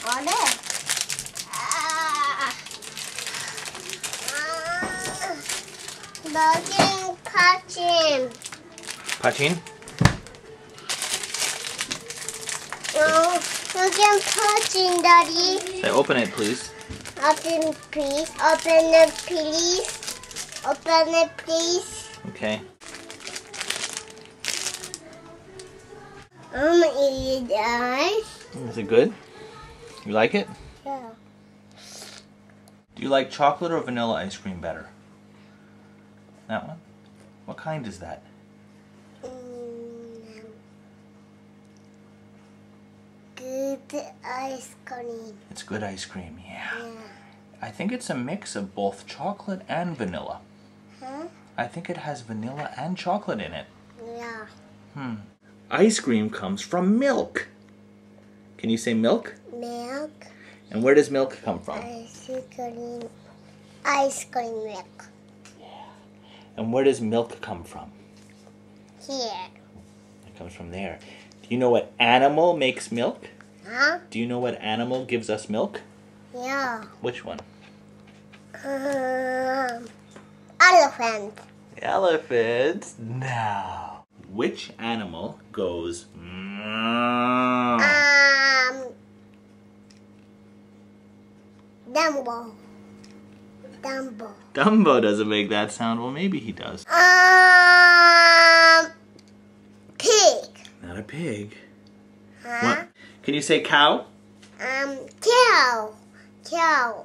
あれPachin. Pachin? No, again pachin, Daddy. Say, open it, please. Open, please. Open it, please. Open it, please. Okay. Eat ice. Is it good? You like it? Yeah. Do you like chocolate or vanilla ice cream better? That one? What kind is that? Good ice cream. It's good ice cream, yeah. I think it's a mix of both chocolate and vanilla. Huh? I think it has vanilla and chocolate in it. Yeah. Ice cream comes from milk. Can you say milk? Milk. And where does milk come from? Ice cream. Ice cream milk. And where does milk come from? Here. It comes from there. Do you know what animal makes milk? Huh? Do you know what animal gives us milk? Yeah. Which one? Elephant. Elephant? No. Which animal goes Dumbo. Dumbo. Dumbo doesn't make that sound. Well, maybe he does. Pig. Not a pig. Huh? What? Can you say cow? Cow. Cow.